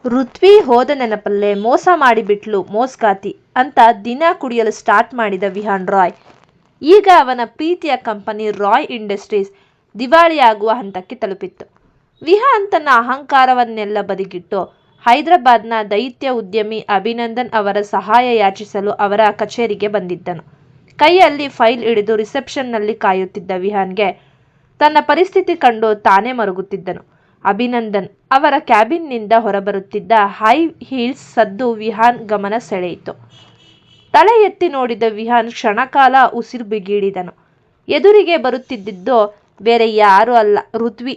ಋತ್ವಿ ಹೋದ ನೆನಪಲ್ಲೇ ಮೋಸ ಮಾಡಿಬಿಟ್ಲು ಮೋಸ್ಗಾತಿ ಅಂತ ದಿನ ಕುಡಿಯಲು ಸ್ಟಾರ್ಟ್ ಮಾಡಿದ ವಿಹಾನ್ ರಾಯ್ ಈಗ ಅವನ ಪ್ರೀತಿಯ ಕಂಪನಿ ರಾಯ್ ಇಂಡಸ್ಟ್ರೀಸ್ ದಿವಾಳಿಯಾಗುವ ಹಂತಕ್ಕೆ ತಲುಪಿತ್ತು. ವಿಹಾನ್ ತನ್ನ ಅಹಂಕಾರವನ್ನೆಲ್ಲ ಬದಿಗಿಟ್ಟು ಹೈದರಾಬಾದ್ನ ದೈತ್ಯ ಉದ್ಯಮಿ ಅಭಿನಂದನ್ ಅವರ ಸಹಾಯ ಯಾಚಿಸಲು ಅವರ ಕಚೇರಿಗೆ ಬಂದಿದ್ದನು. ಕೈಯಲ್ಲಿ ಫೈಲ್ ಹಿಡಿದು ರಿಸೆಪ್ಷನ್ನಲ್ಲಿ ಕಾಯುತ್ತಿದ್ದ ವಿಹಾನ್ಗೆ ತನ್ನ ಪರಿಸ್ಥಿತಿ ಕಂಡು ತಾನೇ ಮರುಗುತ್ತಿದ್ದನು. ಅಭಿನಂದನ್ ಅವರ ಕ್ಯಾಬಿನ್ನಿಂದ ಹೊರಬರುತ್ತಿದ್ದ ಹೈ ಹೀಲ್ಸ್ ಸದ್ದು ವಿಹಾನ್ ಗಮನ ಸೆಳೆಯಿತು. ತಲೆ ಎತ್ತಿ ನೋಡಿದ ವಿಹಾನ್ ಕ್ಷಣಕಾಲ ಉಸಿರು ಬಿಗಿಡಿದನು. ಎದುರಿಗೆ ಬರುತ್ತಿದ್ದುದು ಬೇರೆ ಯಾರೂ ಅಲ್ಲ, ಋತ್ವಿ.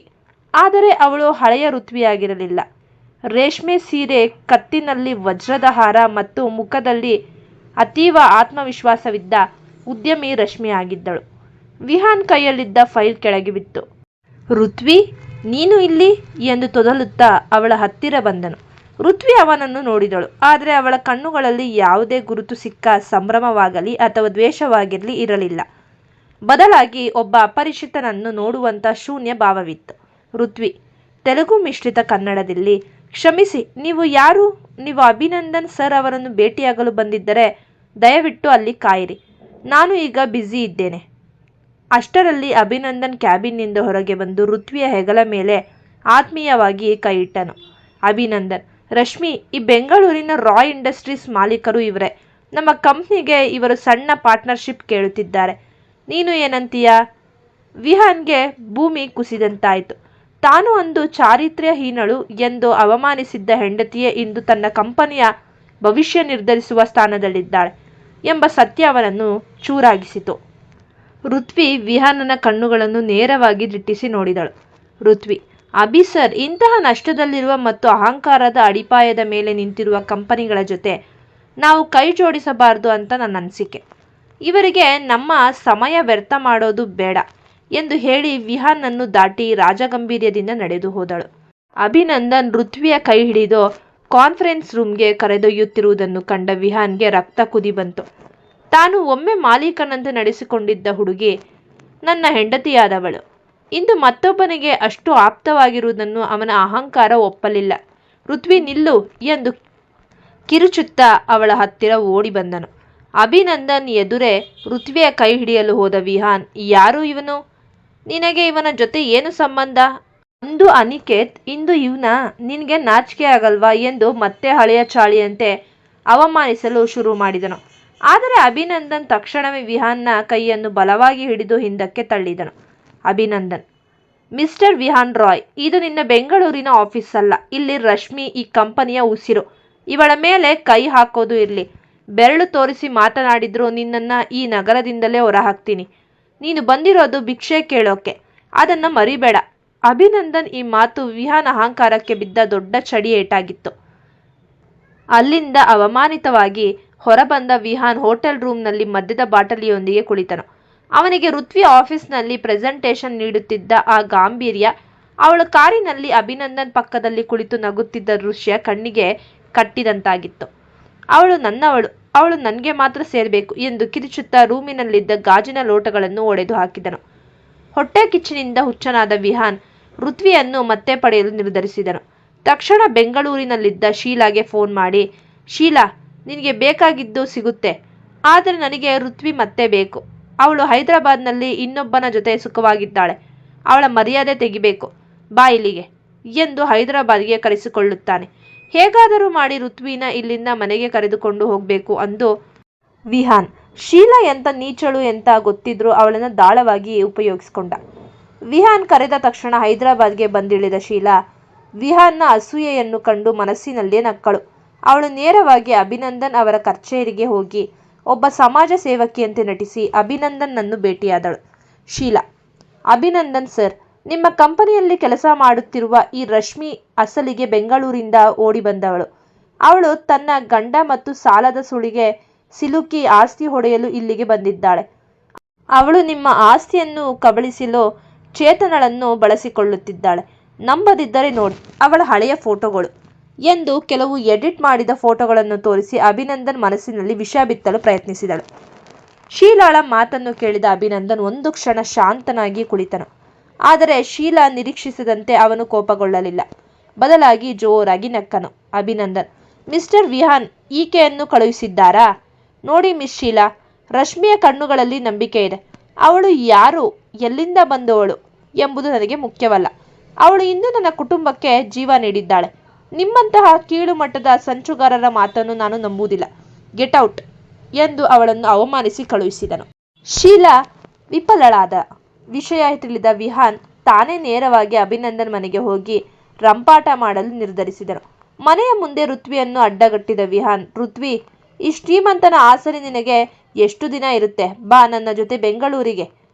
ಆದರೆ ಅವಳು ಹಳೆಯ ಋತ್ವಿಯಾಗಿರಲಿಲ್ಲ. ರೇಷ್ಮೆ ಸೀರೆ, ಕತ್ತಿನಲ್ಲಿ ವಜ್ರದ ಹಾರ ಮತ್ತು ಮುಖದಲ್ಲಿ ಅತೀವ ಆತ್ಮವಿಶ್ವಾಸವಿದ್ದ ಉದ್ಯಮಿ ರಶ್ಮಿಯಾಗಿದ್ದಳು. ವಿಹಾನ್ ಕೈಯಲ್ಲಿದ್ದ ಫೈಲ್ ಕೆಳಗೆ ಬಿತ್ತು. ಋತ್ವಿ, ನೀನು ಇಲ್ಲಿ ಎಂದು ತೊದಲುತ್ತಾ ಅವಳ ಹತ್ತಿರ ಬಂದನು. ಋತ್ವಿ ಅವನನ್ನು ನೋಡಿದಳು. ಆದರೆ ಅವಳ ಕಣ್ಣುಗಳಲ್ಲಿ ಯಾವುದೇ ಗುರುತು ಸಿಕ್ಕ ಸಂಭ್ರಮವಾಗಲಿ ಅಥವಾ ದ್ವೇಷವಾಗಿರಲಿ ಇರಲಿಲ್ಲ. ಬದಲಾಗಿ ಒಬ್ಬ ಅಪರಿಚಿತನನ್ನು ನೋಡುವಂಥ ಶೂನ್ಯ ಭಾವವಿತ್ತು. ಋತ್ವಿ ತೆಲುಗು ಮಿಶ್ರಿತ ಕನ್ನಡದಲ್ಲಿ, ಕ್ಷಮಿಸಿ, ನೀವು ಯಾರು? ನೀವು ಅಭಿನಂದನ್ ಸರ್ ಅವರನ್ನು ಭೇಟಿಯಾಗಲು ಬಂದಿದ್ದರೆ ದಯವಿಟ್ಟು ಅಲ್ಲಿ ಕಾಯಿರಿ. ನಾನು ಈಗ ಬ್ಯುಸಿ ಇದ್ದೇನೆ. ಅಷ್ಟರಲ್ಲಿ ಅಭಿನಂದನ್ ಕ್ಯಾಬಿನ್ನಿಂದ ಹೊರಗೆ ಬಂದು ಋತ್ವಿಯ ಹೆಗಲ ಮೇಲೆ ಆತ್ಮೀಯವಾಗಿ ಕೈಯಿಟ್ಟನು. ಅಭಿನಂದನ್, ರಶ್ಮಿ, ಈ ಬೆಂಗಳೂರಿನ ರಾಯ್ ಇಂಡಸ್ಟ್ರೀಸ್ ಮಾಲೀಕರು ಇವರೇ. ನಮ್ಮ ಕಂಪ್ನಿಗೆ ಇವರು ಸಣ್ಣ ಪಾರ್ಟ್ನರ್ಶಿಪ್ ಕೇಳುತ್ತಿದ್ದಾರೆ. ನೀನು ಏನಂತೀಯಾ? ವಿಹಾನ್ಗೆ ಭೂಮಿ ಕುಸಿದಂತಾಯಿತು. ತಾನು ಅಂದು ಚಾರಿತ್ರ್ಯಹೀನಳು ಎಂದು ಅವಮಾನಿಸಿದ್ದ ಹೆಂಡತಿಯೇ ಇಂದು ತನ್ನ ಕಂಪನಿಯ ಭವಿಷ್ಯ ನಿರ್ಧರಿಸುವ ಸ್ಥಾನದಲ್ಲಿದ್ದಾಳೆ ಎಂಬ ಸತ್ಯ ಅವನನ್ನು ಚೂರಾಗಿಸಿತು. ಋತ್ವಿ ವಿಹಾನನ ಕಣ್ಣುಗಳನ್ನು ನೇರವಾಗಿ ದಿಟ್ಟಿಸಿ ನೋಡಿದಳು. ಋತ್ವಿ, ಅಭಿ ಸರ್, ಇಂತಹ ನಷ್ಟದಲ್ಲಿರುವ ಮತ್ತು ಅಹಂಕಾರದ ಅಡಿಪಾಯದ ಮೇಲೆ ನಿಂತಿರುವ ಕಂಪನಿಗಳ ಜೊತೆ ನಾವು ಕೈ ಜೋಡಿಸಬಾರದು ಅಂತ ನನ್ನ ಅನಿಸಿಕೆ. ಇವರಿಗೆ ನಮ್ಮ ಸಮಯ ವ್ಯರ್ಥ ಮಾಡೋದು ಬೇಡ ಎಂದು ಹೇಳಿ ವಿಹಾನನ್ನು ದಾಟಿ ರಾಜಗಂಭೀರ್ಯದಿಂದ ನಡೆದು ಹೋದಳು. ಅಭಿನಂದನ್ ಋತ್ವಿಯ ಕೈ ಹಿಡಿದು ಕಾನ್ಫರೆನ್ಸ್ ರೂಮ್ಗೆ ಕರೆದೊಯ್ಯುತ್ತಿರುವುದನ್ನು ಕಂಡ ವಿಹಾನ್ಗೆ ರಕ್ತ ಕುದಿ ಬಂತು. ತಾನು ಒಮ್ಮೆ ಮಾಲೀಕನಂತೆ ನಡೆಸಿಕೊಂಡಿದ್ದ ಹುಡುಗಿ ನನ್ನ ಹೆಂಡತಿಯಾದವಳು ಇಂದು ಮತ್ತೊಬ್ಬನಿಗೆ ಅಷ್ಟು ಆಪ್ತವಾಗಿರುವುದನ್ನು ಅವನ ಅಹಂಕಾರ ಒಪ್ಪಲಿಲ್ಲ. ಋತ್ವಿ, ನಿಲ್ಲು ಎಂದು ಕಿರುಚುತ್ತಾ ಅವಳ ಹತ್ತಿರ ಓಡಿ ಬಂದನು. ಅಭಿನಂದನ್ ಎದುರೇ ಋತ್ವಿಯ ಕೈ ಹಿಡಿಯಲು ಹೋದ ವಿಹಾನ್, ಯಾರು ಇವನು? ನಿನಗೆ ಇವನ ಜೊತೆ ಏನು ಸಂಬಂಧ? ಅಂದು ಅನಿಕೇತ್, ಇಂದು ಇವನ? ನಿನಗೆ ನಾಚಿಕೆ ಆಗಲ್ವಾ ಎಂದು ಮತ್ತೆ ಹಳೆಯ ಚಾಳಿಯಂತೆ ಅವಮಾನಿಸಲು ಶುರು ಮಾಡಿದನು. ಆದರೆ ಅಭಿನಂದನ್ ತಕ್ಷಣವೇ ವಿಹಾನ್ನ ಕೈಯನ್ನು ಬಲವಾಗಿ ಹಿಡಿದು ಹಿಂದಕ್ಕೆ ತಳ್ಳಿದನು. ಅಭಿನಂದನ್, ಮಿಸ್ಟರ್ ವಿಹಾನ್ ರಾಯ್, ಇದು ನಿನ್ನ ಬೆಂಗಳೂರಿನ ಆಫೀಸ್ ಅಲ್ಲ. ಇಲ್ಲಿ ರಶ್ಮಿ ಈ ಕಂಪನಿಯ ಉಸಿರು. ಇವಳ ಮೇಲೆ ಕೈ ಹಾಕೋದು ಇರಲಿ. ಬೆರಳು ತೋರಿಸಿ ಮಾತನಾಡಿದ್ರು ನಿನ್ನನ್ನು ಈ ನಗರದಿಂದಲೇ ಹೊರಹಾಕ್ತೀನಿ. ನೀನು ಬಂದಿರೋದು ಭಿಕ್ಷೆ ಕೇಳೋಕೆ, ಅದನ್ನು ಮರಿಬೇಡ. ಅಭಿನಂದನ್ ಈ ಮಾತು ವಿಹಾನ್ ಅಹಂಕಾರಕ್ಕೆ ಬಿದ್ದ ದೊಡ್ಡ ಚಡಿ ಏಟಾಗಿತ್ತು. ಅಲ್ಲಿಂದ ಅವಮಾನಿತವಾಗಿ ಹೊರಬಂದ ವಿಹಾನ್ ಹೋಟೆಲ್ ರೂಮ್ನಲ್ಲಿ ಮದ್ಯದ ಬಾಟಲಿಯೊಂದಿಗೆ ಕುಳಿತನು. ಅವನಿಗೆ ಋತ್ವಿ ಆಫೀಸ್ನಲ್ಲಿ ಪ್ರೆಸೆಂಟೇಷನ್ ನೀಡುತ್ತಿದ್ದ ಆ ಗಾಂಭೀರ್ಯ, ಅವಳು ಕಾರಿನಲ್ಲಿ ಅಭಿನಂದನ್ ಪಕ್ಕದಲ್ಲಿ ಕುಳಿತು ನಗುತ್ತಿದ್ದ ದೃಶ್ಯ ಕಣ್ಣಿಗೆ ಕಟ್ಟಿದಂತಾಗಿತ್ತು. ಅವಳು ನನ್ನವಳು, ಅವಳು ನನಗೆ ಮಾತ್ರ ಸೇರಬೇಕು ಎಂದು ಕಿರಿಚುತ್ತಾ ರೂಮಿನಲ್ಲಿದ್ದ ಗಾಜಿನ ಲೋಟಗಳನ್ನು ಒಡೆದು ಹಾಕಿದನು. ಹೊಟ್ಟೆ ಕಿಚ್ಚಿನಿಂದ ಹುಚ್ಚನಾದ ವಿಹಾನ್ ಋತ್ವಿಯನ್ನು ಮತ್ತೆ ಪಡೆಯಲು ನಿರ್ಧರಿಸಿದನು. ತಕ್ಷಣ ಬೆಂಗಳೂರಿನಲ್ಲಿದ್ದ ಶೀಲಾಗೆ ಫೋನ್ ಮಾಡಿ, ಶೀಲಾ, ನಿನಗೆ ಬೇಕಾಗಿದ್ದು ಸಿಗುತ್ತೆ, ಆದರೆ ನನಗೆ ಋತ್ವಿ ಮತ್ತೆ ಬೇಕು. ಅವಳು ಹೈದರಾಬಾದ್ನಲ್ಲಿ ಇನ್ನೊಬ್ಬನ ಜೊತೆ ಸುಖವಾಗಿದ್ದಾಳೆ. ಅವಳ ಮರ್ಯಾದೆ ತೆಗಿಬೇಕು. ಬಾ ಇಲ್ಲಿಗೆ ಎಂದು ಹೈದರಾಬಾದ್ಗೆ ಕರೆಸಿಕೊಳ್ಳುತ್ತಾನೆ. ಹೇಗಾದರೂ ಮಾಡಿ ಋತ್ವಿನ ಇಲ್ಲಿಂದ ಮನೆಗೆ ಕರೆದುಕೊಂಡು ಹೋಗಬೇಕು ಅಂದು ವಿಹಾನ್. ಶೀಲಾ ಎಂಥ ನೀಚಳು ಎಂತ ಗೊತ್ತಿದ್ರೂ ಅವಳನ್ನು ದಾಳವಾಗಿ ಉಪಯೋಗಿಸಿಕೊಂಡ. ವಿಹಾನ್ ಕರೆದ ತಕ್ಷಣ ಹೈದರಾಬಾದ್ಗೆ ಬಂದಿಳಿದ ಶೀಲಾ ವಿಹಾನ್ನ ಅಸೂಯೆಯನ್ನು ಕಂಡು ಮನಸ್ಸಿನಲ್ಲೇ ನಕ್ಕಳು. ಅವಳು ನೇರವಾಗಿ ಅಭಿನಂದನ್ ಅವರ ಕಚೇರಿಗೆ ಹೋಗಿ ಒಬ್ಬ ಸಮಾಜ ಸೇವಕಿಯಂತೆ ನಟಿಸಿ ಅಭಿನಂದನ್ನನ್ನು ಭೇಟಿಯಾದಳು. ಶೀಲಾ, ಅಭಿನಂದನ್ ಸರ್, ನಿಮ್ಮ ಕಂಪನಿಯಲ್ಲಿ ಕೆಲಸ ಮಾಡುತ್ತಿರುವ ಈ ರಶ್ಮಿ ಅಸಲಿಗೆ ಬೆಂಗಳೂರಿಂದ ಓಡಿ ಬಂದವಳು. ಅವಳು ತನ್ನ ಗಂಡ ಮತ್ತು ಸಾಲದ ಸುಳಿಗೆ ಸಿಲುಕಿ ಆಸ್ತಿ ಹೊಡೆಯಲು ಇಲ್ಲಿಗೆ ಬಂದಿದ್ದಾಳೆ. ಅವಳು ನಿಮ್ಮ ಆಸ್ತಿಯನ್ನು ಕಬಳಿಸಲು ಚೇತನಳನ್ನು ಬಳಸಿಕೊಳ್ಳುತ್ತಿದ್ದಾಳೆ. ನಂಬದಿದ್ದರೆ ನೋಡಿ ಅವಳ ಹಳೆಯ ಫೋಟೋಗಳು ಎಂದು ಕೆಲವು ಎಡಿಟ್ ಮಾಡಿದ ಫೋಟೋಗಳನ್ನು ತೋರಿಸಿ ಅಭಿನಂದನ್ ಮನಸ್ಸಿನಲ್ಲಿ ವಿಷ ಬಿತ್ತಲು ಪ್ರಯತ್ನಿಸಿದಳು. ಶೀಲಾಳ ಮಾತನ್ನು ಕೇಳಿದ ಅಭಿನಂದನ್ ಒಂದು ಕ್ಷಣ ಶಾಂತನಾಗಿ ಕುಳಿತನು. ಆದರೆ ಶೀಲಾ ನಿರೀಕ್ಷಿಸಿದಂತೆ ಅವನು ಕೋಪಗೊಳ್ಳಲಿಲ್ಲ. ಬದಲಾಗಿ ಜೋರಾಗಿ ನಕ್ಕನು. ಅಭಿನಂದನ್: ಮಿಸ್ಟರ್ ವಿಹಾನ್ ಈಕೆಯನ್ನು ಕಳುಹಿಸಿದ್ದಾರಾ? ನೋಡಿ ಮಿಸ್ ಶೀಲಾ, ರಶ್ಮಿಯ ಕಣ್ಣುಗಳಲ್ಲಿ ನಂಬಿಕೆ ಇದೆ. ಅವಳು ಯಾರು, ಎಲ್ಲಿಂದ ಬಂದವಳು ಎಂಬುದು ನನಗೆ ಮುಖ್ಯವಲ್ಲ. ಅವಳು ಇಂದು ನನ್ನ ಕುಟುಂಬಕ್ಕೆ ಜೀವ ನೀಡಿದ್ದಾಳೆ. ನಿಮ್ಮಂತಹ ಕೀಳು ಮಟ್ಟದ ಸಂಚುಗಾರರ ಮಾತನ್ನು ನಾನು ನಂಬುವುದಿಲ್ಲ. ಗೆಟ್ ಔಟ್ ಎಂದು ಅವಳನ್ನು ಅವಮಾನಿಸಿ ಕಳುಹಿಸಿದನು. ಶೀಲಾ ವಿಫಲಳಾದ ವಿಷಯ ತಿಳಿದ ವಿಹಾನ್ ತಾನೇ ನೇರವಾಗಿ ಅಭಿನಂದನ್ ಮನೆಗೆ ಹೋಗಿ ರಂಪಾಟ ಮಾಡಲು ನಿರ್ಧರಿಸಿದನು. ಮನೆಯ ಮುಂದೆ ಋತ್ವಿಯನ್ನು ಅಡ್ಡಗಟ್ಟಿದ ವಿಹಾನ್: ಋತ್ವಿ, ಈ ಶ್ರೀಮಂತನ ಆಸರೆ ನಿನಗೆ ಎಷ್ಟು ದಿನ ಇರುತ್ತೆ? ಬಾ ನನ್ನ ಜೊತೆ ಬೆಂಗಳೂರಿಗೆ,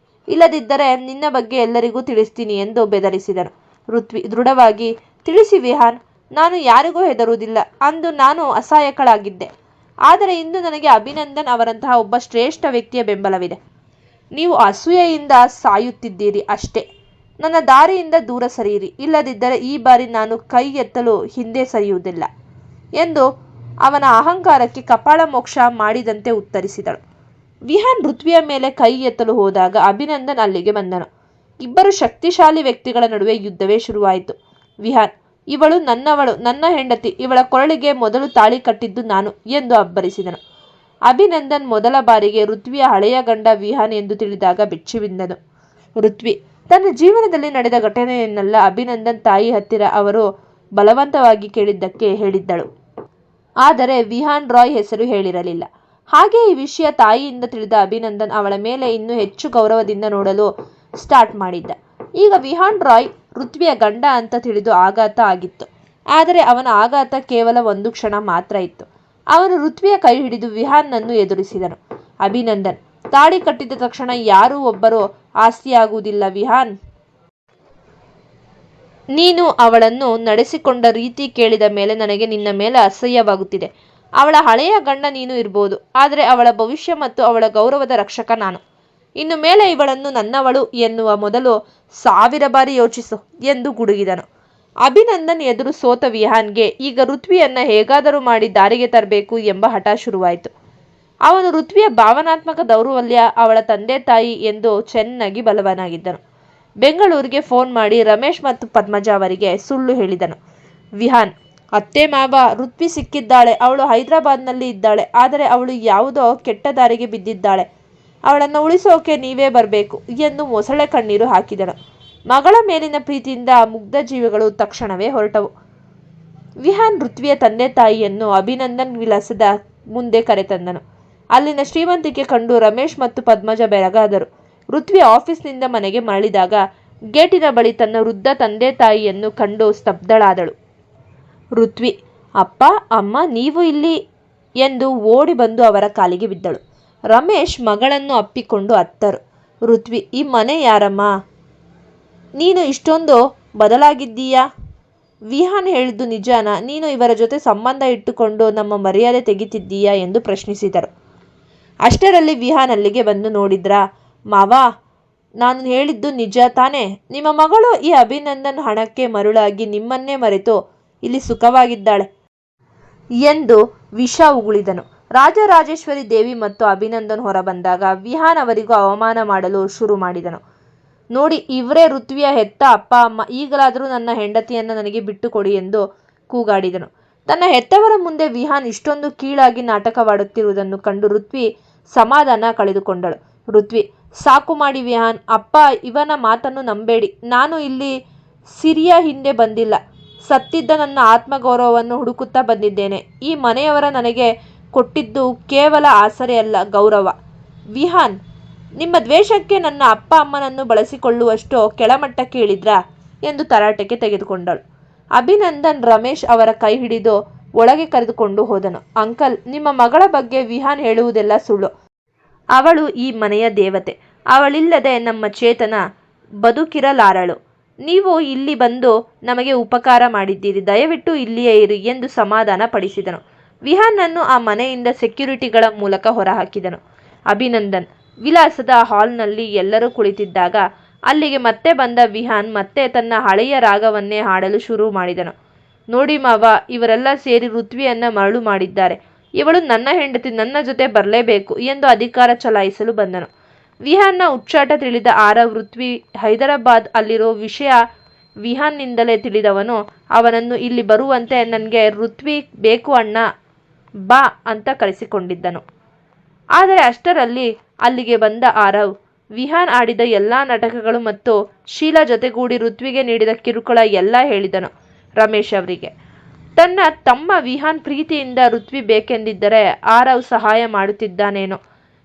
ಇಲ್ಲದಿದ್ದರೆ ನಿನ್ನ ಬಗ್ಗೆ ಎಲ್ಲರಿಗೂ ತಿಳಿಸ್ತೀನಿ ಎಂದು ಬೆದರಿಸಿದನು. ಋತ್ವಿ ದೃಢವಾಗಿ: ತಿಳಿಸಿ ವಿಹಾನ್, ನಾನು ಯಾರಿಗೂ ಹೆದರುವುದಿಲ್ಲ. ಅಂದು ನಾನು ಅಸಹಾಯಕಳಾಗಿದ್ದೆ, ಆದರೆ ಇಂದು ನನಗೆ ಅಭಿನಂದನ್ ಅವರಂತಹ ಒಬ್ಬ ಶ್ರೇಷ್ಠ ವ್ಯಕ್ತಿಯ ಬೆಂಬಲವಿದೆ. ನೀವು ಅಸೂಯೆಯಿಂದ ಸಾಯುತ್ತಿದ್ದೀರಿ ಅಷ್ಟೇ. ನನ್ನ ದಾರಿಯಿಂದ ದೂರ ಸರಿಯಿರಿ, ಇಲ್ಲದಿದ್ದರೆ ಈ ಬಾರಿ ನಾನು ಕೈ ಎತ್ತಲು ಹಿಂದೆ ಸರಿಯುವುದಿಲ್ಲ ಎಂದು ಅವನ ಅಹಂಕಾರಕ್ಕೆ ಕಪಾಳ ಮೋಕ್ಷ ಮಾಡಿದಂತೆ ಉತ್ತರಿಸಿದಳು. ವಿಹಾನ್ ಋತ್ವಿಯ ಮೇಲೆ ಕೈ ಎತ್ತಲು ಹೋದಾಗ ಅಭಿನಂದನ್ ಅಲ್ಲಿಗೆ ಬಂದನು. ಇಬ್ಬರು ಶಕ್ತಿಶಾಲಿ ವ್ಯಕ್ತಿಗಳ ನಡುವೆ ಯುದ್ಧವೇ ಶುರುವಾಯಿತು. ವಿಹಾನ್: ಇವಳು ನನ್ನವಳು, ನನ್ನ ಹೆಂಡತಿ, ಇವಳ ಕೊರಳಿಗೆ ಮೊದಲು ತಾಳಿ ಕಟ್ಟಿದ್ದು ನಾನು ಎಂದು ಅಬ್ಬರಿಸಿದನು. ಅಭಿನಂದನ್ ಮೊದಲ ಬಾರಿಗೆ ಋತ್ವಿಯ ಹಳೆಯ ಗಂಡ ವಿಹಾನ್ ಎಂದು ತಿಳಿದಾಗ ಬೆಚ್ಚಿಬಿದ್ದನು. ಋತ್ವಿ ತನ್ನ ಜೀವನದಲ್ಲಿ ನಡೆದ ಘಟನೆಯನ್ನೆಲ್ಲ ಅಭಿನಂದನ್ ತಾಯಿ ಹತ್ತಿರ ಅವರು ಬಲವಂತವಾಗಿ ಕೇಳಿದ್ದಕ್ಕೆ ಹೇಳಿದ್ದಳು. ಆದರೆ ವಿಹಾನ್ ರಾಯ್ ಹೆಸರು ಹೇಳಿರಲಿಲ್ಲ. ಹಾಗೆ ಈ ವಿಷಯ ತಾಯಿಯಿಂದ ತಿಳಿದ ಅಭಿನಂದನ್ ಅವಳ ಮೇಲೆ ಇನ್ನೂ ಹೆಚ್ಚು ಗೌರವದಿಂದ ನೋಡಲು ಸ್ಟಾರ್ಟ್ ಮಾಡಿದ್ದ. ಈಗ ವಿಹಾನ್ ರಾಯ್ ಋತ್ವಿಯ ಗಂಡ ಅಂತ ತಿಳಿದು ಆಘಾತ ಆಗಿತ್ತು. ಆದರೆ ಅವನ ಆಘಾತ ಕೇವಲ ಒಂದು ಕ್ಷಣ ಮಾತ್ರ ಇತ್ತು. ಅವನು ಋತ್ವಿಯ ಕೈ ಹಿಡಿದು ವಿಹಾನ್ನನ್ನು ಎದುರಿಸಿದನು. ಅಭಿನಂದನ್: ತಾಳಿ ಕಟ್ಟಿದ ತಕ್ಷಣ ಯಾರೂ ಒಬ್ಬರು ಆಸ್ತಿಯಾಗುವುದಿಲ್ಲ ವಿಹಾನ್. ನೀನು ಅವಳನ್ನು ನಡೆಸಿಕೊಂಡ ರೀತಿ ಕೇಳಿದ ಮೇಲೆ ನನಗೆ ನಿನ್ನ ಮೇಲೆ ಅಸಹ್ಯವಾಗುತ್ತಿದೆ. ಅವಳ ಹಳೆಯ ಗಂಡ ನೀನು ಇರಬಹುದು, ಆದರೆ ಅವಳ ಭವಿಷ್ಯ ಮತ್ತು ಅವಳ ಗೌರವದ ರಕ್ಷಕ ನಾನು. ಇನ್ನು ಮೇಲೆ ಇವಳನ್ನು ನನ್ನವಳು ಎನ್ನುವ ಮೊದಲು 1000 ಬಾರಿ ಯೋಚಿಸು ಎಂದು ಗುಡುಗಿದನು. ಅಭಿನಂದನ್ ಎದುರು ಸೋತ ವಿಹಾನ್ಗೆ ಈಗ ಋತ್ವಿಯನ್ನ ಹೇಗಾದರೂ ಮಾಡಿ ದಾರಿಗೆ ತರಬೇಕು ಎಂಬ ಹಠ ಶುರುವಾಯಿತು. ಅವನು ಋತ್ವಿಯ ಭಾವನಾತ್ಮಕ ದೌರ್ಬಲ್ಯ, ಅವಳ ತಂದೆ ತಾಯಿ ಎಂದು ಚೆನ್ನಾಗಿ ಬಲವಾನಾಗಿದ್ದನು. ಬೆಂಗಳೂರಿಗೆ ಫೋನ್ ಮಾಡಿ ರಮೇಶ್ ಮತ್ತು ಪದ್ಮಜಾ ಅವರಿಗೆ ಸುಳ್ಳು ಹೇಳಿದನು. ವಿಹಾನ್: ಅತ್ತೆ ಮಾವ, ಋತ್ವಿ ಸಿಕ್ಕಿದ್ದಾಳೆ. ಅವಳು ಹೈದರಾಬಾದ್ನಲ್ಲಿ ಇದ್ದಾಳೆ, ಆದರೆ ಅವಳು ಯಾವುದೋ ಕೆಟ್ಟ ದಾರಿಗೆ ಬಿದ್ದಿದ್ದಾಳೆ. ಅವಳನ್ನು ಉಳಿಸೋಕೆ ನೀವೇ ಬರಬೇಕು ಎಂದು ಮೊಸಳೆ ಕಣ್ಣೀರು ಹಾಕಿದನು. ಮಗಳ ಮೇಲಿನ ಪ್ರೀತಿಯಿಂದ ಮುಗ್ಧ ಜೀವಿಗಳು ತಕ್ಷಣವೇ ಹೊರಟವು. ವಿಹಾನ್ ಋತ್ವಿಯ ತಂದೆ ತಾಯಿಯನ್ನು ಅಭಿನಂದನ್ ವಿಲಾಸದ ಮುಂದೆ ಕರೆತಂದನು. ಅಲ್ಲಿನ ಶ್ರೀಮಂತಿಕೆ ಕಂಡು ರಮೇಶ್ ಮತ್ತು ಪದ್ಮಜ ಬೆರಗಾದರು. ಋತ್ವಿ ಆಫೀಸ್ನಿಂದ ಮನೆಗೆ ಮರಳಿದಾಗ ಗೇಟಿನ ಬಳಿ ತನ್ನ ವೃದ್ಧ ತಂದೆ ತಾಯಿಯನ್ನು ಕಂಡು ಸ್ತಬ್ಧಳಾದಳು. ಋತ್ವಿ: ಅಪ್ಪ, ಅಮ್ಮ, ನೀವು ಇಲ್ಲಿ ಎಂದು ಓಡಿ ಬಂದು ಅವರ ಕಾಲಿಗೆ ಬಿದ್ದಳು. ರಮೇಶ್ ಮಗಳನ್ನು ಅಪ್ಪಿಕೊಂಡು ಅತ್ತರು. ಋತ್ವಿ: ಈ ಮನೆ ಯಾರಮ್ಮ? ನೀನು ಇಷ್ಟೊಂದು ಬದಲಾಗಿದ್ದೀಯಾ? ವಿಹಾನ್ ಹೇಳಿದ್ದು ನಿಜಾನಾ? ನೀನು ಇವರ ಜೊತೆ ಸಂಬಂಧ ಇಟ್ಟುಕೊಂಡು ನಮ್ಮ ಮರ್ಯಾದೆ ತೆಗಿತಿದ್ದೀಯಾ ಎಂದು ಪ್ರಶ್ನಿಸಿದರು. ಅಷ್ಟರಲ್ಲಿ ವಿಹಾನ್ ಅಲ್ಲಿಗೆ ಬಂದು, ನೋಡಿದ್ರಾ ಮಾವ, ನಾನು ಹೇಳಿದ್ದು ನಿಜ ತಾನೇ? ನಿಮ್ಮ ಮಗಳು ಈ ಅಭಿನಂದನ್ ಹಣಕ್ಕೆ ಮರುಳಾಗಿ ನಿಮ್ಮನ್ನೇ ಮರೆತು ಇಲ್ಲಿ ಸುಖವಾಗಿದ್ದಾಳೆ ಎಂದು ವಿಷ ಉಗುಳಿದನು. ರಾಜರಾಜೇಶ್ವರಿ ದೇವಿ ಮತ್ತು ಅಭಿನಂದನ್ ಹೊರಬಂದಾಗ ವಿಹಾನ್ ಅವರಿಗೂ ಅವಮಾನ ಮಾಡಲು ಶುರು ಮಾಡಿದನು. ನೋಡಿ, ಇವರೇ ಋತ್ವಿಯ ಹೆತ್ತ ಅಪ್ಪ ಅಮ್ಮ. ಈಗಲಾದರೂ ನನ್ನ ಹೆಂಡತಿಯನ್ನು ನನಗೆ ಬಿಟ್ಟು ಕೊಡಿ ಎಂದು ಕೂಗಾಡಿದನು. ತನ್ನ ಹೆತ್ತವರ ಮುಂದೆ ವಿಹಾನ್ ಇಷ್ಟೊಂದು ಕೀಳಾಗಿ ನಾಟಕವಾಡುತ್ತಿರುವುದನ್ನು ಕಂಡು ಋತ್ವಿ ಸಮಾಧಾನ ಕಳೆದುಕೊಂಡಳು. ಋತ್ವಿ: ಸಾಕು ಮಾಡಿ ವಿಹಾನ್. ಅಪ್ಪ, ಇವನ ಮಾತನ್ನು ನಂಬೇಡಿ. ನಾನು ಇಲ್ಲಿ ಸಿರಿಯ ಹಿಂದೆ ಬಂದಿಲ್ಲ. ಸತ್ತಿದ್ದ ನನ್ನ ಆತ್ಮಗೌರವವನ್ನು ಹುಡುಕುತ್ತಾ ಬಂದಿದ್ದೇನೆ. ಈ ಮನೆಯವರ ನನಗೆ ಕೊಟ್ಟಿದ್ದು ಕೇವಲ ಆಸರೆ ಅಲ್ಲ, ಗೌರವ. ವಿಹಾನ್, ನಿಮ್ಮ ದ್ವೇಷಕ್ಕೆ ನನ್ನ ಅಪ್ಪ ಅಮ್ಮನನ್ನು ಬಳಸಿಕೊಳ್ಳುವಷ್ಟು ಕೆಳಮಟ್ಟಕ್ಕೆ ಇಳಿದ್ರಾ ಎಂದು ತರಾಟೆಗೆ ತೆಗೆದುಕೊಂಡಳು. ಅಭಿನಂದನ್ ರಮೇಶ್ ಅವರ ಕೈ ಹಿಡಿದು ಒಳಗೆ ಕರೆದುಕೊಂಡು ಹೋದನು. ಅಂಕಲ್, ನಿಮ್ಮ ಮಗಳ ಬಗ್ಗೆ ವಿಹಾನ್ ಹೇಳುವುದೆಲ್ಲ ಸುಳ್ಳು. ಅವಳು ಈ ಮನೆಯ ದೇವತೆ. ಅವಳಿಲ್ಲದೆ ನಮ್ಮ ಚೇತನ ಬದುಕಿರಲಾರಳು. ನೀವು ಇಲ್ಲಿ ಬಂದು ನಮಗೆ ಉಪಕಾರ ಮಾಡಿದ್ದೀರಿ. ದಯವಿಟ್ಟು ಇಲ್ಲಿಯೇ ಇರಿ ಎಂದು ಸಮಾಧಾನ ಪಡಿಸಿದನು. ವಿಹಾನ್ನನ್ನು ಆ ಮನೆಯಿಂದ ಸೆಕ್ಯೂರಿಟಿಗಳ ಮೂಲಕ ಹೊರಹಾಕಿದನು. ಅಭಿನಂದನ್ ವಿಲಾಸದ ಹಾಲ್ನಲ್ಲಿ ಎಲ್ಲರೂ ಕುಳಿತಿದ್ದಾಗ ಅಲ್ಲಿಗೆ ಮತ್ತೆ ಬಂದ ವಿಹಾನ್ ಮತ್ತೆ ತನ್ನ ಹಳೆಯ ರಾಗವನ್ನೇ ಹಾಡಲು ಶುರು ಮಾಡಿದನು. ನೋಡಿ ಮಾವ, ಇವರೆಲ್ಲ ಸೇರಿ ಋತ್ವಿಯನ್ನ ಮರಳು ಮಾಡಿದ್ದಾರೆ. ಇವಳು ನನ್ನ ಹೆಂಡತಿ, ನನ್ನ ಜೊತೆ ಬರಲೇಬೇಕು ಎಂದು ಅಧಿಕಾರ ಚಲಾಯಿಸಲು ಬಂದನು. ವಿಹಾನ್ನ ಉಚ್ಚಾಟ ತಿಳಿದ ಆರವ್ ಋತ್ವಿ ಹೈದರಾಬಾದ್ ಅಲ್ಲಿರೋ ವಿಷಯ ವಿಹಾನ್ನಿಂದಲೇ ತಿಳಿದವನು ಅವನನ್ನು ಇಲ್ಲಿ ಬರುವಂತೆ ನನಗೆ ಋತ್ವಿ ಬೇಕು ಅಣ್ಣ ಬಾ ಅಂತ ಕರೆಸಿಕೊಂಡಿದ್ದನು. ಆದರೆ ಅಷ್ಟರಲ್ಲಿ ಅಲ್ಲಿಗೆ ಬಂದ ಆರವ್ ವಿಹಾನ್ ಆಡಿದ ಎಲ್ಲ ನಾಟಕಗಳು ಮತ್ತು ಶೀಲಾ ಜೊತೆಗೂಡಿ ಋತ್ವಿಗೆ ನೀಡಿದ ಕಿರುಕುಳ ಎಲ್ಲ ಹೇಳಿದನು ರಮೇಶ್ ಅವರಿಗೆ. ತನ್ನ ತಮ್ಮ ವಿಹಾನ್ ಪ್ರೀತಿಯಿಂದ ಋತ್ವಿ ಬೇಕೆಂದಿದ್ದರೆ ಆರವ್ ಸಹಾಯ ಮಾಡುತ್ತಿದ್ದಾನೇನೋ.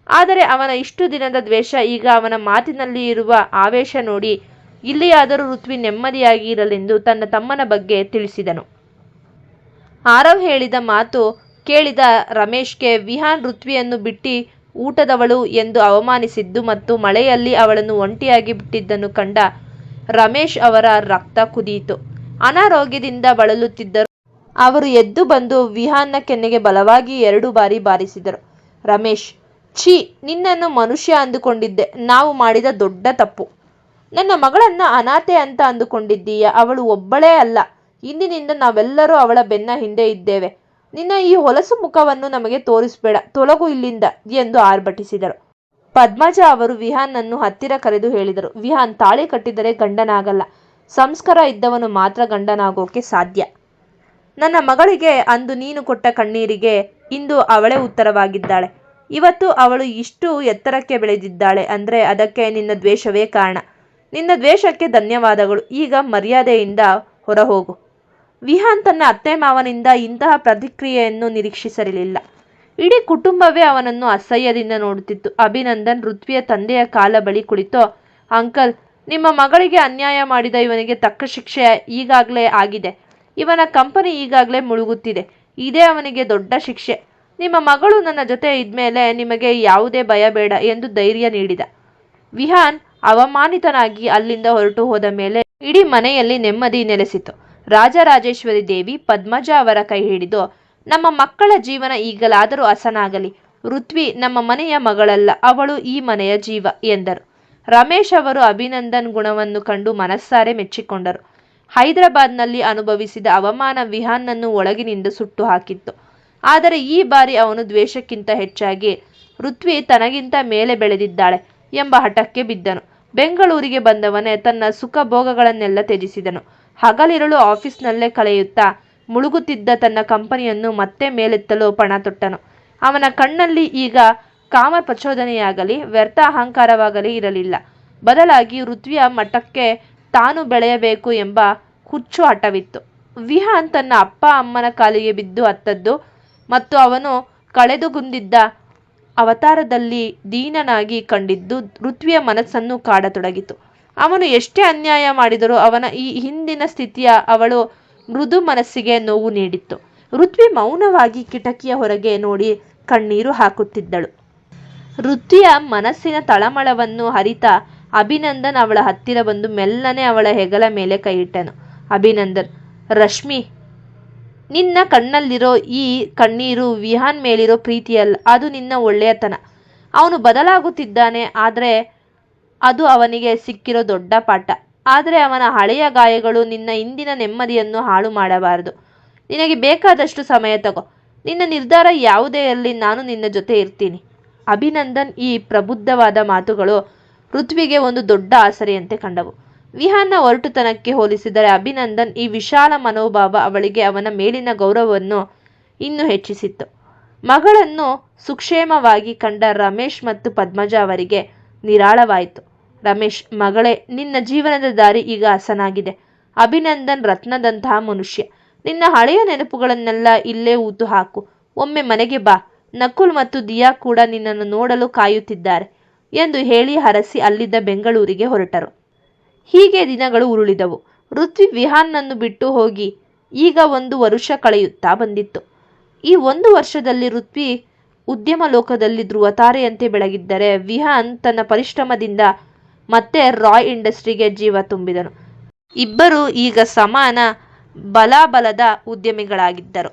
ಆದರೆ ಅವನ ಇಷ್ಟು ದಿನದ ದ್ವೇಷ ಈಗ ಅವನ ಮಾತಿನಲ್ಲಿ ಇರುವ ಆವೇಶ ನೋಡಿ ಇಲ್ಲಿಯಾದರೂ ಋತ್ವಿ ನೆಮ್ಮದಿಯಾಗಿ ಇರಲೆಂದು ತನ್ನ ತಮ್ಮನ ಬಗ್ಗೆ ತಿಳಿಸಿದನು. ಆರವ್ ಹೇಳಿದ ಮಾತು ಕೇಳಿದ ರಮೇಶ್ಗೆ ವಿಹಾನ್ ಋತ್ವಿಯನ್ನು ಬಿಟ್ಟು ಊಟದವಳು ಎಂದು ಅವಮಾನಿಸಿದ್ದು ಮತ್ತು ಮಳೆಯಲ್ಲಿ ಅವಳನ್ನು ಒಂಟಿಯಾಗಿ ಬಿಟ್ಟಿದ್ದನ್ನು ಕಂಡ ರಮೇಶ್ ಅವರ ರಕ್ತ ಕುದಿಯಿತು. ಅನಾರೋಗ್ಯದಿಂದ ಬಳಲುತ್ತಿದ್ದರು. ಅವರು ಎದ್ದು ಬಂದು ವಿಹಾನ್ನ ಕೆನ್ನೆಗೆ ಬಲವಾಗಿ 2 ಬಾರಿ ಬಾರಿಸಿದರು. ರಮೇಶ್, ಛೀ, ನಿನ್ನನ್ನು ಮನುಷ್ಯ ಅಂದುಕೊಂಡಿದ್ದೆ. ನಾವು ಮಾಡಿದ ದೊಡ್ಡ ತಪ್ಪು. ನನ್ನ ಮಗಳನ್ನ ಅನಾಥೆ ಅಂತ ಅಂದುಕೊಂಡಿದ್ದೀಯ. ಅವಳು ಒಬ್ಬಳೇ ಅಲ್ಲ. ಇಂದಿನಿಂದ ನಾವೆಲ್ಲರೂ ಅವಳ ಬೆನ್ನ ಹಿಂದೆ ಇದ್ದೇವೆ. ನಿನ್ನ ಈ ಹೊಲಸು ಮುಖವನ್ನು ನಮಗೆ ತೋರಿಸಬೇಡ. ತೊಲಗು ಇಲ್ಲಿಂದ ಎಂದು ಆರ್ಭಟಿಸಿದರು. ಪದ್ಮಜ ಅವರು ವಿಹಾನ್ನನ್ನು ಹತ್ತಿರ ಕರೆದು ಹೇಳಿದರು, ವಿಹಾನ್, ತಾಳಿ ಕಟ್ಟಿದರೆ ಗಂಡನಾಗಲ್ಲ. ಸಂಸ್ಕಾರ ಇದ್ದವನು ಮಾತ್ರ ಗಂಡನಾಗೋಕೆ ಸಾಧ್ಯ. ನನ್ನ ಮಗಳಿಗೆ ಅಂದು ನೀನು ಕೊಟ್ಟ ಕಣ್ಣೀರಿಗೆ ಇಂದು ಅವಳೇ ಉತ್ತರವಾಗಿದ್ದಾಳೆ. ಇವತ್ತು ಅವಳು ಇಷ್ಟು ಎತ್ತರಕ್ಕೆ ಬೆಳೆದಿದ್ದಾಳೆ ಅಂದರೆ ಅದಕ್ಕೆ ನಿನ್ನ ದ್ವೇಷವೇ ಕಾರಣ. ನಿನ್ನ ದ್ವೇಷಕ್ಕೆ ಧನ್ಯವಾದಗಳು. ಈಗ ಮರ್ಯಾದೆಯಿಂದ ಹೊರಹೋಗು. ವಿಹಾನ್ ತನ್ನ ಅತ್ತೆ ಮಾವನಿಂದ ಇಂತಹ ಪ್ರತಿಕ್ರಿಯೆಯನ್ನು ನಿರೀಕ್ಷಿಸಿರಲಿಲ್ಲ. ಇಡೀ ಕುಟುಂಬವೇ ಅವನನ್ನು ಅಸಹ್ಯದಿಂದ ನೋಡುತ್ತಿತ್ತು. ಅಭಿನಂದನ್ ಋತ್ವಿಯ ತಂದೆಯ ಕಾಲ ಬಳಿ ಕುಳಿತು, ಅಂಕಲ್, ನಿಮ್ಮ ಮಗಳಿಗೆ ಅನ್ಯಾಯ ಮಾಡಿದ ಇವನಿಗೆ ತಕ್ಕ ಶಿಕ್ಷೆ ಈಗಾಗಲೇ ಆಗಿದೆ. ಇವನ ಕಂಪನಿ ಈಗಾಗಲೇ ಮುಳುಗುತ್ತಿದೆ. ಇದೇ ಅವನಿಗೆ ದೊಡ್ಡ ಶಿಕ್ಷೆ. ನಿಮ್ಮ ಮಗಳು ನನ್ನ ಜೊತೆ ಇದ್ಮೇಲೆ ನಿಮಗೆ ಯಾವುದೇ ಭಯ ಬೇಡ ಎಂದು ಧೈರ್ಯ ನೀಡಿದ. ವಿಹಾನ್ ಅವಮಾನಿತನಾಗಿ ಅಲ್ಲಿಂದ ಹೊರಟು ಹೋದ ಮೇಲೆ ಇಡೀ ಮನೆಯಲ್ಲಿ ನೆಮ್ಮದಿ ನೆಲೆಸಿತು. ರಾಜರಾಜೇಶ್ವರಿ ದೇವಿ ಪದ್ಮಜ ಅವರ ಕೈ ಹಿಡಿದು, ನಮ್ಮ ಮಕ್ಕಳ ಜೀವನ ಈಗಲಾದರೂ ಹಸನಾಗಲಿ. ಋತ್ವಿ ನಮ್ಮ ಮನೆಯ ಮಗಳಲ್ಲ, ಅವಳು ಈ ಮನೆಯ ಜೀವ ಎಂದರು. ರಮೇಶ್ ಅವರು ಅಭಿನಂದನ್ ಗುಣವನ್ನು ಕಂಡು ಮನಸ್ಸಾರೆ ಮೆಚ್ಚಿಕೊಂಡರು. ಹೈದರಾಬಾದ್ನಲ್ಲಿ ಅನುಭವಿಸಿದ ಅವಮಾನ ವಿಹಾನ್ನನ್ನು ಒಳಗಿನಿಂದ ಸುಟ್ಟು ಹಾಕಿತ್ತು. ಆದರೆ ಈ ಬಾರಿ ಅವನು ದ್ವೇಷಕ್ಕಿಂತ ಹೆಚ್ಚಾಗಿ ಋತ್ವಿ ತನಗಿಂತ ಮೇಲೆ ಬೆಳೆದಿದ್ದಾಳೆ ಎಂಬ ಹಠಕ್ಕೆ ಬಿದ್ದನು. ಬೆಂಗಳೂರಿಗೆ ಬಂದವನೇ ತನ್ನ ಸುಖ ಭೋಗಗಳನ್ನೆಲ್ಲ ತ್ಯಜಿಸಿದನು. ಹಗಲಿರುಳು ಆಫೀಸ್ನಲ್ಲೇ ಕಳೆಯುತ್ತಾ ಮುಳುಗುತ್ತಿದ್ದ ತನ್ನ ಕಂಪನಿಯನ್ನು ಮತ್ತೆ ಮೇಲೆತ್ತಲು ಪಣ ತೊಟ್ಟನು. ಅವನ ಕಣ್ಣಲ್ಲಿ ಈಗ ಕಾಮ ಪ್ರಚೋದನೆಯಾಗಲಿ ವ್ಯರ್ಥ ಅಹಂಕಾರವಾಗಲಿ ಇರಲಿಲ್ಲ. ಬದಲಾಗಿ ಋತ್ವಿಯ ಮಟ್ಟಕ್ಕೆ ತಾನು ಬೆಳೆಯಬೇಕು ಎಂಬ ಹುಚ್ಚು ಹಠವಿತ್ತು. ವಿಹಾನ್ ತನ್ನ ಅಪ್ಪ ಅಮ್ಮನ ಕಾಲಿಗೆ ಬಿದ್ದು ಅತ್ತದ್ದು ಮತ್ತು ಅವನು ಕಳೆದುಗುಂದಿದ್ದ ಅವತಾರದಲ್ಲಿ ದೀನನಾಗಿ ಕಂಡಿದ್ದು ಋತ್ವಿಯ ಮನಸ್ಸನ್ನು ಕಾಡತೊಡಗಿತು. ಅವನು ಎಷ್ಟೇ ಅನ್ಯಾಯ ಮಾಡಿದರೂ ಅವನ ಈ ಹಿಂದಿನ ಸ್ಥಿತಿಯ ಅವಳು ಮೃದು ಮನಸ್ಸಿಗೆ ನೋವು ನೀಡಿತ್ತು. ಋತ್ವಿ ಮೌನವಾಗಿ ಕಿಟಕಿಯ ಹೊರಗೆ ನೋಡಿ ಕಣ್ಣೀರು ಹಾಕುತ್ತಿದ್ದಳು. ಋತ್ವಿಯ ಮನಸ್ಸಿನ ತಳಮಳವನ್ನು ಅರಿತ ಅಭಿನಂದನ್ ಅವಳ ಹತ್ತಿರ ಬಂದು ಮೆಲ್ಲನೆ ಅವಳ ಹೆಗಲ ಮೇಲೆ ಕೈಯಿಟ್ಟನು. ಅಭಿನಂದನ್, ರಶ್ಮಿ, ನಿನ್ನ ಕಣ್ಣಲ್ಲಿರೋ ಈ ಕಣ್ಣೀರು ವಿಹಾನ್ ಮೇಲಿರೋ ಪ್ರೀತಿಯಲ್ಲ, ಅದು ನಿನ್ನ ಒಳ್ಳೆಯತನ. ಅವನು ಬದಲಾಗುತ್ತಿದ್ದಾನೆ, ಆದರೆ ಅದು ಅವನಿಗೆ ಸಿಕ್ಕಿರೋ ದೊಡ್ಡ ಪಾಠ. ಆದರೆ ಅವನ ಹಳೆಯ ಗಾಯಗಳು ನಿನ್ನ ಇಂದಿನ ನೆಮ್ಮದಿಯನ್ನು ಹಾಳು ಮಾಡಬಾರದು. ನಿನಗೆ ಬೇಕಾದಷ್ಟು ಸಮಯ ತಗೋ. ನಿನ್ನ ನಿರ್ಧಾರ ಯಾವುದೇ ಇರಲಿ, ನಾನು ನಿನ್ನ ಜೊತೆ ಇರ್ತೀನಿ. ಅಭಿನಂದನ್ ಈ ಪ್ರಬುದ್ಧವಾದ ಮಾತುಗಳು ಋತ್ವಿಗೆ ಒಂದು ದೊಡ್ಡ ಆಸರೆಯಂತೆ ಕಂಡವು. ವಿಹಾನ್ನ ಒರಟುತನಕ್ಕೆ ಹೋಲಿಸಿದರೆ ಅಭಿನಂದನ್ ಈ ವಿಶಾಲ ಮನೋಭಾವ ಅವಳಿಗೆ ಅವನ ಮೇಲಿನ ಗೌರವವನ್ನು ಇನ್ನೂ ಹೆಚ್ಚಿಸಿತ್ತು. ಮಗಳನ್ನು ಸುಕ್ಷೇಮವಾಗಿ ಕಂಡ ರಮೇಶ್ ಮತ್ತು ಪದ್ಮಜ ಅವರಿಗೆ ನಿರಾಳವಾಯಿತು. ರಮೇಶ್, ಮಗಳೇ, ನಿನ್ನ ಜೀವನದ ದಾರಿ ಈಗ ಹಸನಾಗಿದೆ. ಅಭಿನಂದನ್ ರತ್ನದಂತಹ ಮನುಷ್ಯ. ನಿನ್ನ ಹಳೆಯ ನೆನಪುಗಳನ್ನೆಲ್ಲ ಇಲ್ಲೇ ಊತು ಹಾಕು. ಒಮ್ಮೆ ಮನೆಗೆ ಬಾ. ನಕುಲ್ ಮತ್ತು ದಿಯಾ ಕೂಡ ನಿನ್ನನ್ನು ನೋಡಲು ಕಾಯುತ್ತಿದ್ದಾರೆ ಎಂದು ಹೇಳಿ ಹರಸಿ ಅಲ್ಲಿದ್ದ ಬೆಂಗಳೂರಿಗೆ ಹೊರಟರು. ಹೀಗೆ ದಿನಗಳು ಉರುಳಿದವು. ಋತ್ವಿ ವಿಹಾನ್ನನ್ನು ಬಿಟ್ಟು ಹೋಗಿ ಈಗ 1 ವರುಷ ಕಳೆಯುತ್ತಾ ಬಂದಿತ್ತು. ಈ 1 ವರ್ಷದಲ್ಲಿ ಋತ್ವಿ ಉದ್ಯಮ ಲೋಕದಲ್ಲಿ ಧ್ರುವತಾರೆಯಂತೆ ಬೆಳಗಿದ್ದರೆ ವಿಹಾನ್ ತನ್ನ ಪರಿಶ್ರಮದಿಂದ ಮತ್ತೆ ರಾಯ್ ಇಂಡಸ್ಟ್ರಿಗೆ ಜೀವ ತುಂಬಿದನು. ಇಬ್ಬರು ಈಗ ಸಮಾನ ಬಲಾಬಲದ ಉದ್ಯಮಿಗಳಾಗಿದ್ದರು.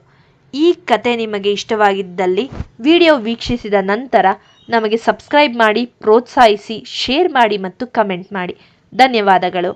ಈ ಕತೆ ನಿಮಗೆ ಇಷ್ಟವಾಗಿದ್ದಲ್ಲಿ ವಿಡಿಯೋ ವೀಕ್ಷಿಸಿದ ನಂತರ ನಮಗೆ ಸಬ್ಸ್ಕ್ರೈಬ್ ಮಾಡಿ, ಪ್ರೋತ್ಸಾಹಿಸಿ, ಶೇರ್ ಮಾಡಿ ಮತ್ತು ಕಮೆಂಟ್ ಮಾಡಿ. ಧನ್ಯವಾದಗಳು.